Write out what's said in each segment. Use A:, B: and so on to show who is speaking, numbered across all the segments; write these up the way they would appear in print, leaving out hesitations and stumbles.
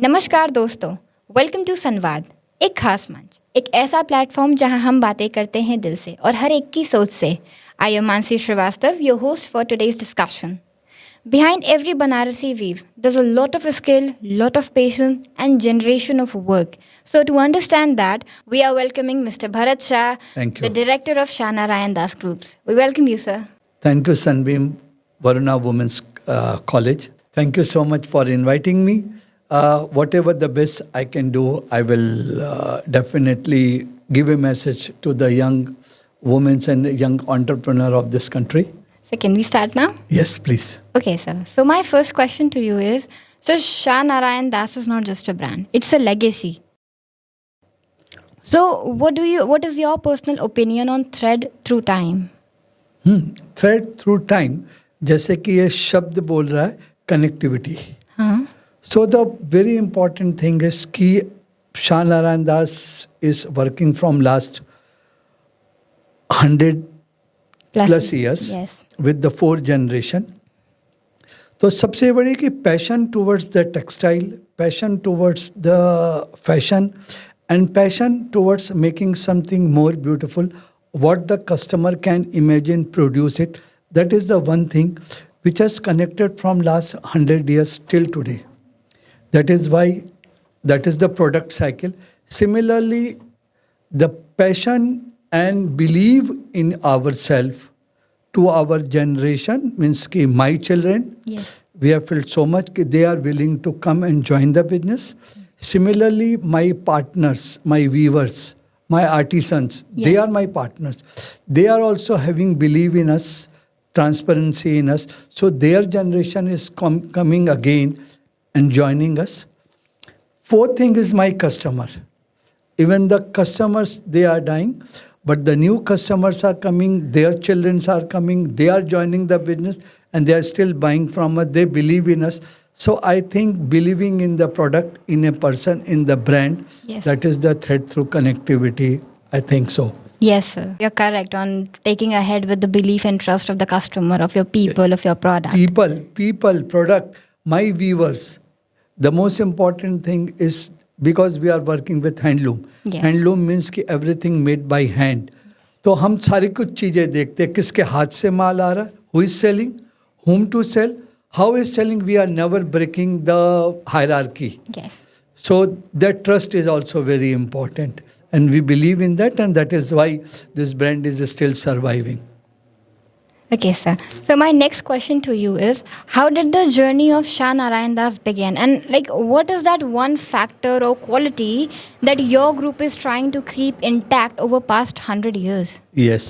A: नमस्कार दोस्तों, welcome to संवाद। एक खास मंच, एक ऐसा प्लेटफॉर्म जहां हम बातें करते हैं दिल से और हर एक की सोच से। I am Mansi Srivastava, your host for today's discussion. Behind every Banarasi weave, there's a lot of skill, lot of patience, and generation of work. So, to understand that, we are welcoming Mr. Bharat Shah,
B: Thank
A: the
B: you.
A: director of Shah Narayan Das Groups. We welcome you, sir.
B: Thank you, Sunbeam Varuna Women's College. Thank you so much for inviting me. Whatever the best I can do, I will definitely give a message to the young women and young entrepreneur of this country.
A: So, can we start now?
B: Yes, please.
A: Okay, sir. So my first question to you is, so Shah Narayan Das is not just a brand; it's a legacy. So what is your personal opinion on thread through time?
B: Thread through time, जैसे कि ये शब्द बोल रहा है connectivity.
A: हाँ.
B: So the very important thing is कि Shah Narayan Das is working from last 100 plus years
A: Yes.
B: with the fourth generation. तो सबसे बड़ी कि passion towards the textile, passion towards the fashion and passion towards making something more beautiful what the customer can imagine, produce it. That is the one thing which has connected from last 100 years till today. That is why that is the product cycle. Similarly, the passion and belief in ourselves to our generation means कि my children,
A: Yes.
B: we have felt so much that they are willing to come and join the business. Similarly, my partners, my weavers, my artisans, they
A: Yeah.
B: are my partners. They are also having belief in us, transparency in us. So their generation is coming again and joining us. Fourth thing is my customer. Even the customers, they are dying, but the new customers are coming, their children are coming, they are joining the business and they are still buying from us. They believe in us. So I think believing in the product, in a person, in the brand,
A: Yes.
B: that is the thread through connectivity. I think so.
A: Yes, sir. You're correct on taking ahead with the belief and trust of the customer, of your people, of your product.
B: People, product, my viewers. The most important thing is because we are working with handloom.
A: Yes.
B: Handloom means कि everything made by hand. तो हम सारी कुछ चीज़ें देखते हैं किसके हाथ से माल आ रहा है, who is selling, whom to sell, how is selling. We are never breaking the hierarchy.
A: Yes.
B: So that trust is also very important. And we believe in that, and that is why this brand is still surviving.
A: Okay, sir. So my next question to you is, how did the journey of Shah Narayan Das begin? And what is that one factor or quality that your group is trying to keep intact over past 100 years?
B: Yes.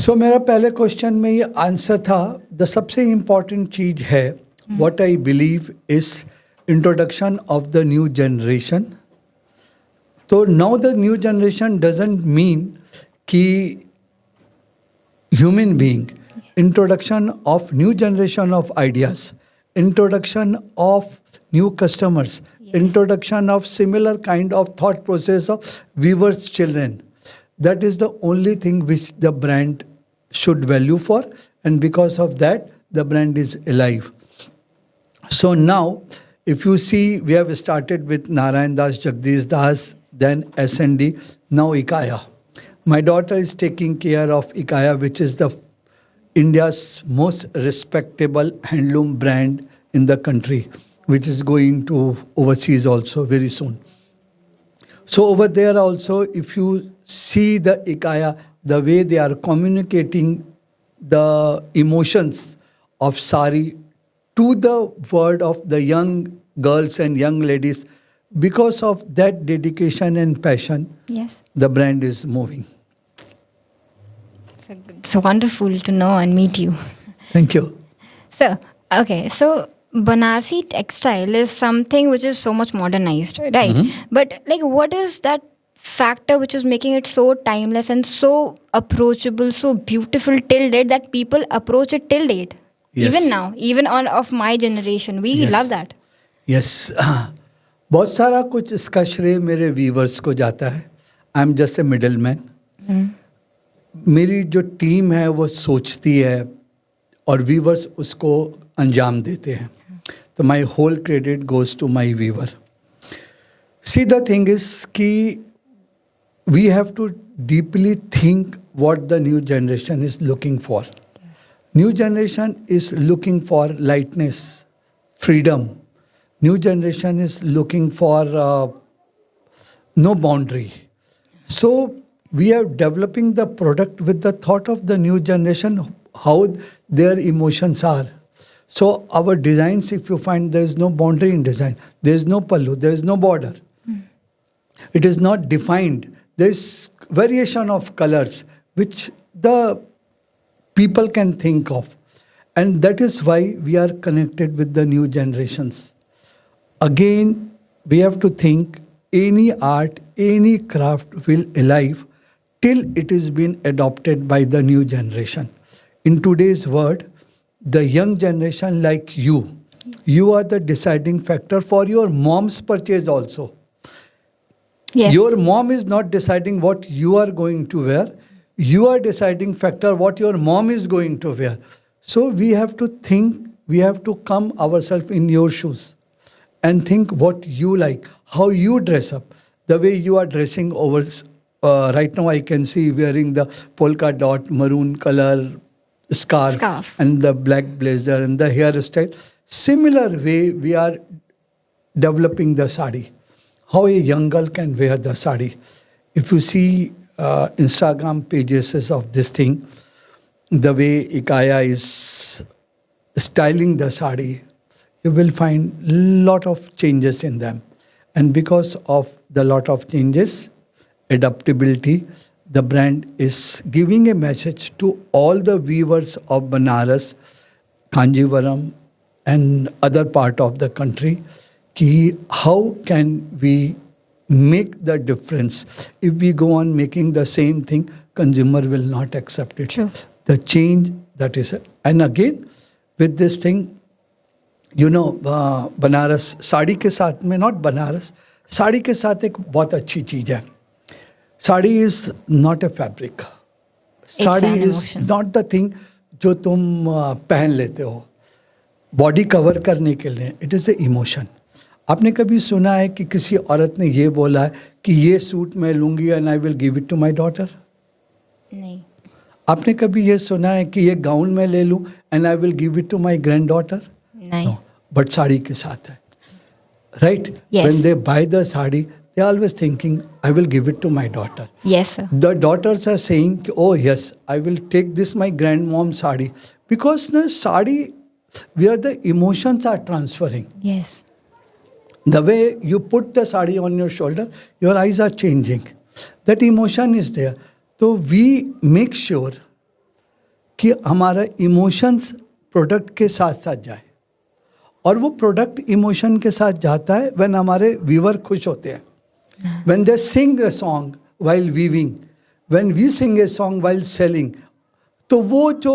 B: So मेरा पहले question में ये answer था, the सबसे important चीज है what I believe is introduction of the new generation. तो now the new generation doesn't mean कि human being, introduction of new generation of ideas, introduction of new customers, introduction of similar kind of thought process of weavers' children. That is the only thing which the brand should value for, and because of that, the brand is alive. So now, if you see, we have started with Narayan Das, Jagdish Das, then S&D, now Ikaya. My daughter is taking care of Ikaya, which is the India's most respectable handloom brand in the country, which is going to overseas also very soon. So over there also, if you see the Ikaya, the way they are communicating the emotions of sari to the world of the young girls and young ladies, because of that dedication and passion,
A: Yes.
B: the brand is moving.
A: It's wonderful to know and meet you.
B: Thank you.
A: So, okay, so Banarsi textile is something which is so much modernized, right? But what is that factor which is making it so timeless and so approachable, so beautiful till date that people approach it till date?
B: Yes.
A: Even now, even on of my generation, we
B: Yes.
A: love that.
B: Yes. बहुत सारा कुछ इसका श्रेय मेरे viewers को जाता है. I am just a middle man. मेरी जो टीम है वो सोचती है और वीवर्स उसको अंजाम देते हैं. So my whole credit goes to my weaver. See, the thing is कि we have to deeply think what the new generation is looking for. New generation is looking for lightness, freedom. New generation is looking for no boundary. So we are developing the product with the thought of the new generation, how their emotions are. So our designs, if you find there is no boundary in design, there is no pallu, there is no border. It is not defined. There is variation of colors which the people can think of. And that is why we are connected with the new generations. Again, we have to think any art, any craft will alive till it is been adopted by the new generation. In today's world, the young generation like you are the deciding factor for your mom's purchase also.
A: Yes.
B: Your mom is not deciding what you are going to wear. You are deciding factor what your mom is going to wear. So we have to think, we have to come ourselves in your shoes and think what you like, how you dress up, the way you are dressing over. Right now I can see wearing the polka dot maroon color scarf and the black blazer and the hairstyle. Similar way we are developing the sari. How a young girl can wear the sari. If you see Instagram pages of this thing, the way Ikaya is styling the sari, you will find lot of changes in them. And because of the lot of changes, adaptability, the brand is giving a message to all the weavers of Banaras, Kanjivaram and other part of the country, ki how can we make the difference? If we go on making the same thing, consumer will not accept it.
A: True.
B: The change that is, and again with this thing, you know, Banaras sari के साथ में not Banaras sari के साथ एक बहुत अच्छी चीज है. Sari is not a fabric. Sari is not the thing जो तुम पहन लेते हो बॉडी कवर करने के लिए. It is a emotion. आपने कभी सुना है कि किसी औरत ने ये बोला है कि ये सूट मैं लूंगी and I will give it to my daughter?
A: नहीं.
B: आपने कभी ये सुना है कि ये गाउन मैं ले लूं and I will give it to my granddaughter?
A: नहीं.
B: बट साड़ी के साथ है, right?
A: Yes.
B: When they buy the sari they are always thinking I will give it to my daughter.
A: Yes, sir.
B: The daughters are saying oh yes I will take this my grandmom sari because the sari where the emotions are transferring.
A: Yes.
B: The way you put the sari on your shoulder, your eyes are changing. That emotion is there. So we make sure कि हमारा emotions product के साथ साथ जाए और वो product emotion के साथ जाता है व्हेन हमारे व्यूअर खुश होते हैं. When they sing a song while weaving, when we sing a song while selling, तो वो जो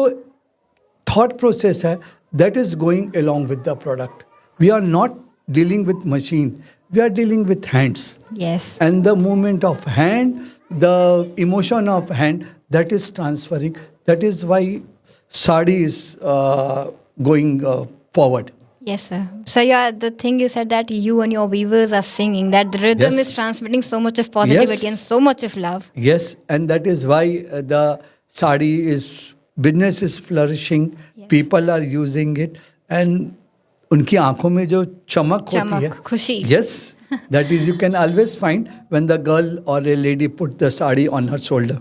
B: thought process है that is going along with the product. We are not dealing with machine. We are dealing with hands.
A: Yes.
B: And the movement of hand, the emotion of hand, that is transferring. That is why sari is going forward.
A: Yes, sir. So yeah, the thing you said that you and your weavers are singing, that the rhythm
B: Yes.
A: is transmitting so much of positivity
B: Yes.
A: and so much of love.
B: Yes, and that is why the sari is business is flourishing.
A: Yes.
B: People are using it, and उनकी आंखों में जो चमक होती है,
A: खुशी.
B: Yes, that is you can always find when the girl or a lady put the sari on her shoulder.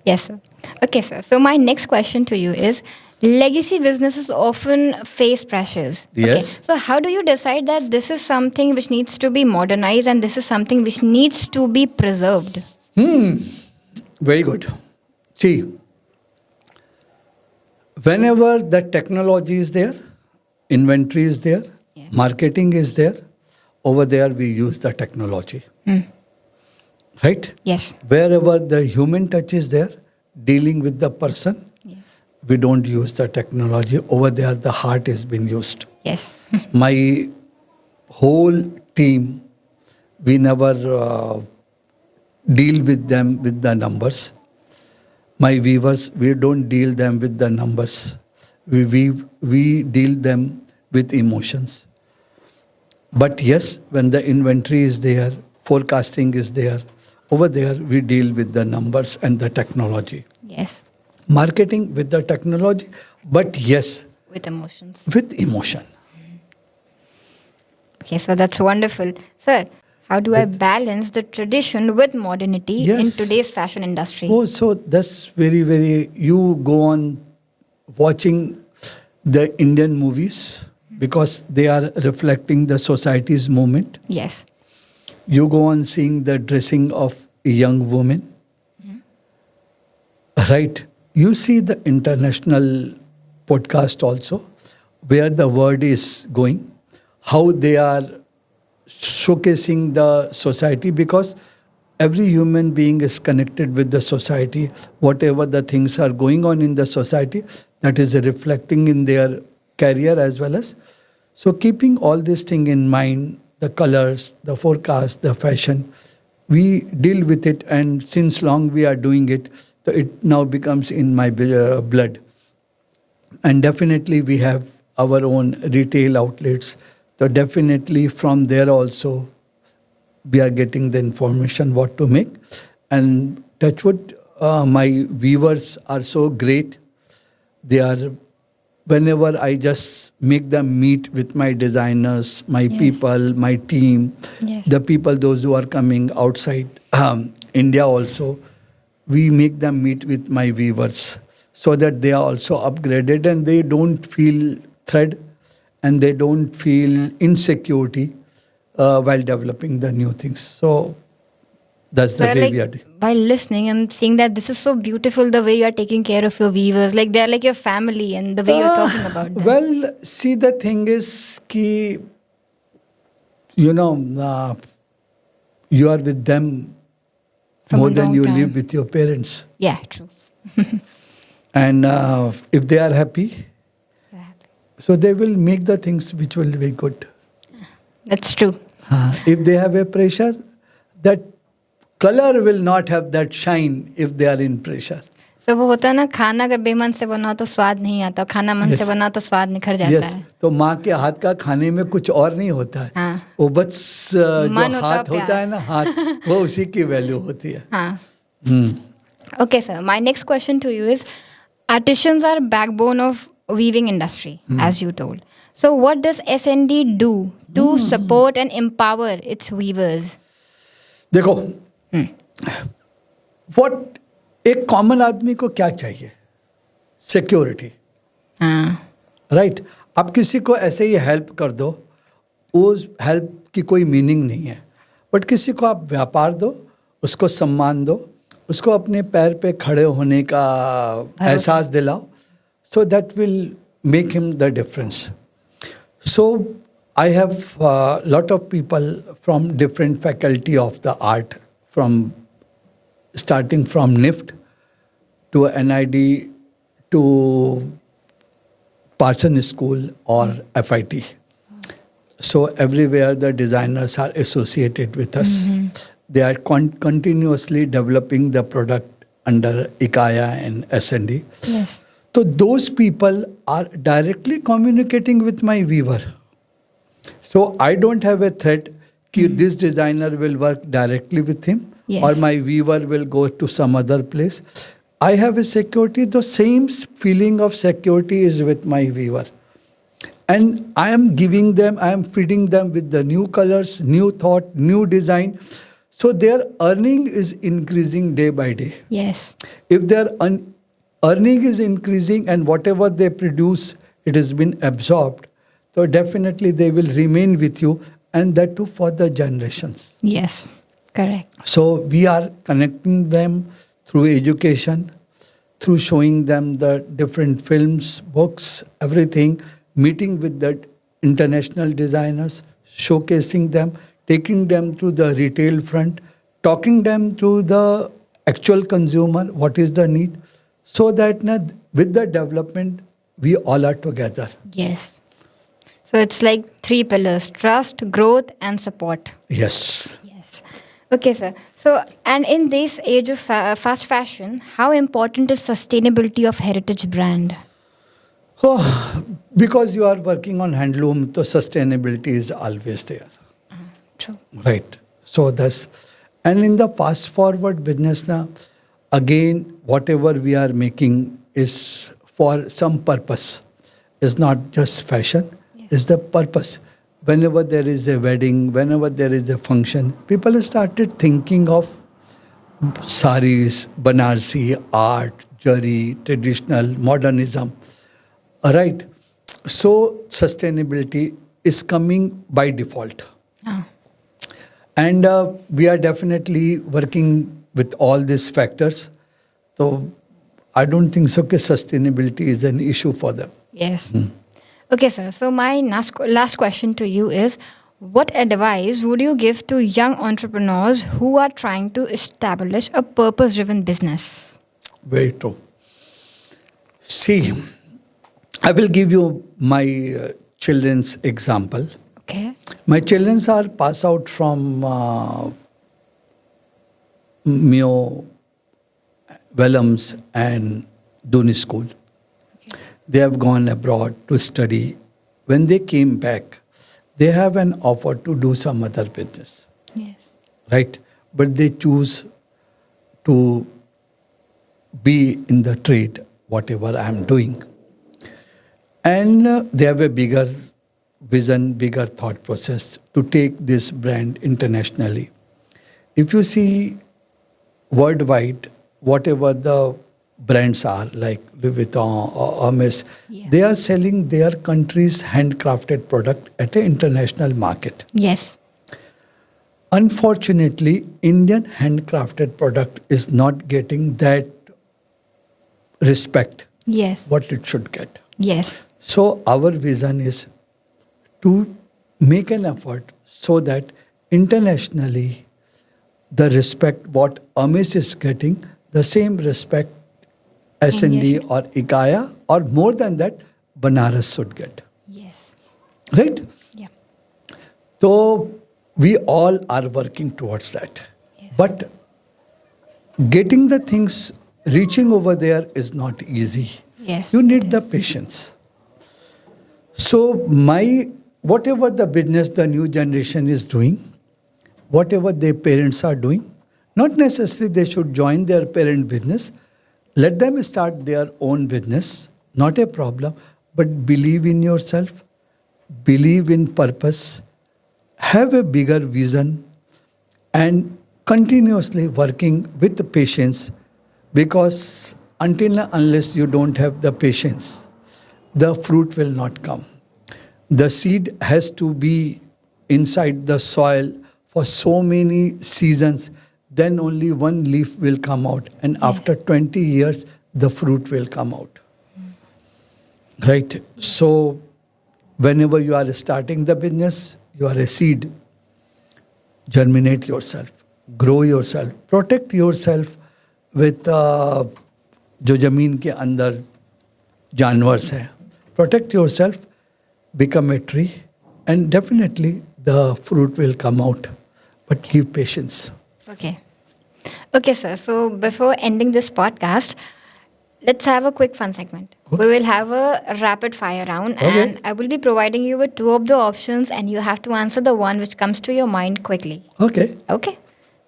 A: Yes, sir. Okay, sir. So my next question to you is, legacy businesses often face pressures.
B: Yes.
A: Okay. So how do you decide that this is something which needs to be modernized and this is something which needs to be preserved?
B: Very good. See, whenever the technology is there, inventory is there,
A: Yeah.
B: marketing is there, over there we use the technology. Right?
A: Yes.
B: Wherever the human touch is there, dealing with the person,
A: Yes.
B: we don't use the technology. Over there, the heart is being used.
A: Yes.
B: My whole team, we never deal with them with the numbers. My weavers, we don't deal them with the numbers. We deal them with emotions. But yes, when the inventory is there, forecasting is there, over there we deal with the numbers and the technology.
A: Yes.
B: Marketing with the technology, but yes,
A: With emotions.
B: with emotion.
A: Okay, so that's wonderful. Sir, how do I balance the tradition with modernity in
B: Yes.
A: today's fashion industry?
B: Oh, so that's very, very, you go on watching the Indian movies because they are reflecting the society's movement.
A: Yes.
B: You go on seeing the dressing of a young woman. Right. You see the international podcast also, where the word is going, how they are showcasing the society, because every human being is connected with the society. Whatever the things are going on in the society, that is reflecting in their career as well as. So keeping all this thing in mind, the colors, the forecast, the fashion, we deal with it, and since long we are doing it, so it now becomes in my blood. And definitely we have our own retail outlets. So definitely from there also we are getting the information what to make. And touchwood, my viewers are so great. They are, whenever I just make them meet with my designers, my
A: Yes.
B: people, my team,
A: Yes.
B: the people, those who are coming outside India also, we make them meet with my viewers so that they are also upgraded and they don't feel threat and they don't feel insecurity while developing the new things. So that's the
A: Sir,
B: way
A: like,
B: we are doing.
A: by listening, I'm seeing that this is so beautiful the way you are taking care of your weavers. Like they're like your family and the way you're talking about them.
B: Well, see, the thing is, ki, you know, you are with them
A: From
B: more
A: a
B: than
A: long
B: you
A: time.
B: live with your parents.
A: Yeah, true.
B: And if they are happy,
A: You're happy.
B: so they will make the things which will be good.
A: That's true.
B: If they have a pressure, that color will not have that shine if they are in pressure.
A: तो वो होता है ना, खाना अगर बेमन से बनाओ तो स्वाद नहीं आता, खाना मन से
B: Yes.
A: बनाओ तो स्वाद निखर जाता
B: यस,
A: है.
B: तो माँ के हाथ का खाने में कुछ और नहीं होता है.
A: हाँ.
B: वो बस
A: मन
B: जो
A: होता
B: हाथ
A: प्यार.
B: होता है ना, हाथ, वो उसी की वैल्यू होती है.
A: हाँ.
B: हम्म.
A: Okay, sir. My next question to you is, artisans are backbone of weaving industry, as you told. So what does SND do to support and empower its weavers?
B: देखो, what एक कॉमन आदमी को क्या चाहिए? Security.
A: हाँ.
B: Right. आप किसी को ऐसे ही हेल्प कर दो, उस हेल्प की कोई मीनिंग नहीं है. बट किसी को आप व्यापार दो, उसको सम्मान दो, उसको अपने पैर पे खड़े होने का एहसास दिलाओ, so that will make him the difference. So I have lot of people from different faculty of the art, from starting from NIFT to NID to Parsons School or FIT. So everywhere the designers are associated with us. They are continuously developing the product under IKAYA and SND.
A: Yes.
B: So those people are directly communicating with my weaver. So I don't have a threat that this designer will work directly with him.
A: Yes.
B: Or my weaver will go to some other place. I have a security. The same feeling of security is with my weaver. And I am giving them, I am feeding them with the new colors, new thought, new design. So their earning is increasing day by day.
A: Yes.
B: If their earning is increasing and whatever they produce, it has been absorbed, so definitely they will remain with you, and that too for the generations.
A: Yes. Correct.
B: So we are connecting them through education, through showing them the different films, books, everything, meeting with the international designers, showcasing them, taking them to the retail front, talking them to the actual consumer, what is the need, so that with the development, we all are together.
A: Yes. So it's like 3 pillars: trust, growth, and support.
B: Yes.
A: Yes. Okay, sir. So, and in this age of fast fashion, how important is sustainability of heritage brand?
B: Oh, because you are working on handloom, so sustainability is always there.
A: True.
B: Right. So that's, and in the fast forward business now, again, whatever we are making is for some purpose. It's not just fashion, it's the purpose. Whenever there is a wedding, whenever there is a function, people started thinking of saris, Banarsi, art, jari, traditional, modernism. All right. So sustainability is coming by default.
A: Ah.
B: And we are definitely working with all these factors. So I don't think so that sustainability is an issue for them.
A: Yes. Okay, sir. So my last question to you is, what advice would you give to young entrepreneurs who are trying to establish a purpose-driven business?
B: Very true. See, I will give you my children's example.
A: Okay.
B: My children are pass out from Mio, Wellams and Duni school. They have gone abroad to study. When they came back, they have an offer to do some other business,
A: Yes.
B: right? But they choose to be in the trade, whatever I am doing. And they have a bigger vision, bigger thought process to take this brand internationally. If you see worldwide, whatever the brands are like Louis Vuitton or Hermes,
A: Yeah.
B: they are selling their country's handcrafted product at an international market.
A: Yes.
B: Unfortunately, Indian handcrafted product is not getting that respect
A: Yes.
B: what it should get.
A: Yes.
B: So our vision is to make an effort so that internationally the respect what Hermes is getting, the same respect S&D or Ikaya or more than that, Banaras should get.
A: Yes.
B: Right?
A: Yeah.
B: So we all are working towards that.
A: Yes.
B: But getting the things, reaching over there is not easy.
A: Yes.
B: You need the patience. So whatever the business the new generation is doing, whatever their parents are doing, not necessarily they should join their parent business. Let them start their own business, not a problem, but believe in yourself, believe in purpose, have a bigger vision, and continuously working with the patience, because until and unless you don't have the patience, the fruit will not come. The seed has to be inside the soil for so many seasons, then only one leaf will come out. And after 20 years, the fruit will come out. Right? So, whenever you are starting the business, you are a seed. Germinate yourself, grow yourself, protect yourself with जो जमीन के अंदर जानवर हैं. Protect yourself, become a tree, and definitely the fruit will come out. But keep patience.
A: Okay. Okay, sir. So before ending this podcast, let's have a quick fun segment. We will have a rapid fire round,
B: Okay.
A: and I will be providing you with two of the options, and you have to answer the one which comes to your mind quickly.
B: Okay.
A: Okay?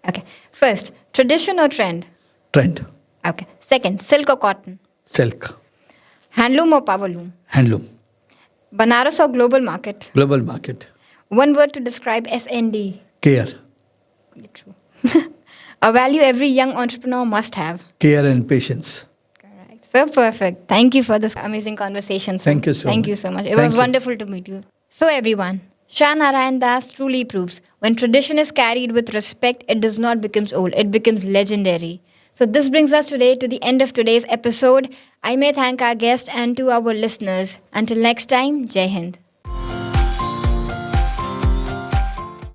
A: Okay. First, tradition or trend?
B: Trend.
A: Okay. Second, silk or cotton?
B: Silk.
A: Handloom or powerloom?
B: Handloom.
A: Banaras or global market?
B: Global market.
A: One word to describe SND.
B: Care.
A: True. A value every young entrepreneur must have.
B: Care and patience.
A: Correct. So perfect. Thank you for this amazing conversation, sir.
B: Thank you so
A: Thank
B: much.
A: you so much. It
B: Thank
A: was
B: you.
A: wonderful to meet you. So everyone, Shah Narayan Das truly proves when tradition is carried with respect, it does not become old. It becomes legendary. So this brings us today to the end of today's episode. I may thank our guest and to our listeners. Until next time, Jai Hind.